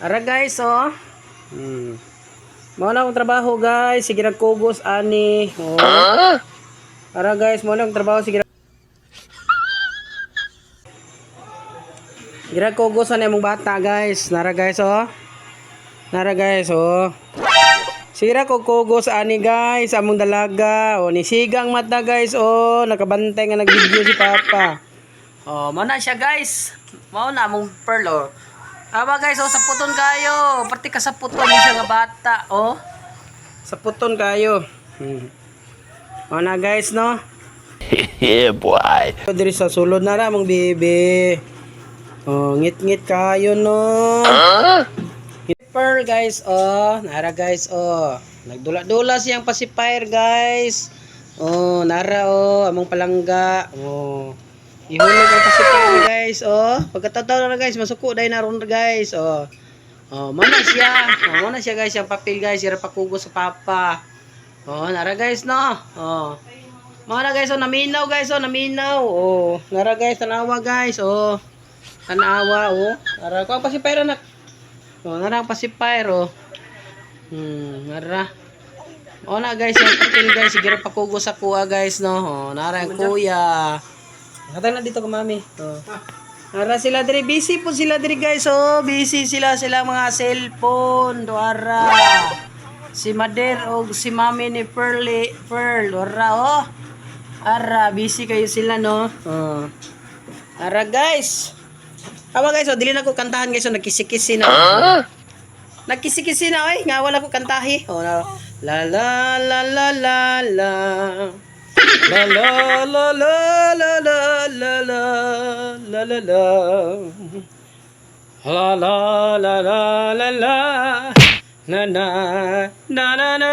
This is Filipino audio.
Ara guys, oh. Mao na akong trabaho guys, sige nagkugos ani. Oh. Ara guys, mao na akong trabaho sige. Gira kugos ani among bata guys. Nara guys, oh. Nara guys, oh. Sige ra ko kugos ani guys, among dalaga. Oh, ni sigang mata guys, oh. Nakabantay nga nagvideo si Papa. Oh, mao na siya guys. Mao na among pearl, oh. Aba guys, oh, saputon kayo. Perti ka saputon siya nga bata, oh. Saputon kayo. Mao na guys, no. Yeah, boy. Diri sa sulod na ra mong bibi. Oh, ngit-ngit kayo, no. Pearl guys, oh. Nara guys, oh. Nagdula-dula siyang pacifier guys. Oh, nara, oh. Among palangga. Oh. Ihulog ang pacifier guys, oh. Pagkatataw na guys, masuko dahil na ron guys, oh. Oh, mana siya. Oh, mana siya guys, yung papel guys. Ira pakugos sa Papa. Oh, nara guys, no. Oh. Mana guys, oh. Naminaw guys, oh. Naminaw. Oh. Nara guys, tanawa guys, oh. Tanawa, oh. Nara, kung pacifier anak. Oh, nara ang pacifier, oh. Nara. Oh, na guys, yung papel guys. Sige rin pakugos sa kuha guys, no. Oh, nara yung kuya. Hatay na dito ko, mami. Oh. Nara sila diri, busy po sila diri guys, oh. Busy sila mga cellphone. Doara. Si Mader o si mami ni Pearl, doara, oh. Ara, busy kayo sila, no. Oh. Ara guys. Awa guys, oh, dili na ko kantahan guys, oh, nagkisi-kisi na. Nagkisi-kisi na, oy, nga wala ko kantahi. Oh, la la la la la la. La la la la la la la la la la la la la la la la la na na na na na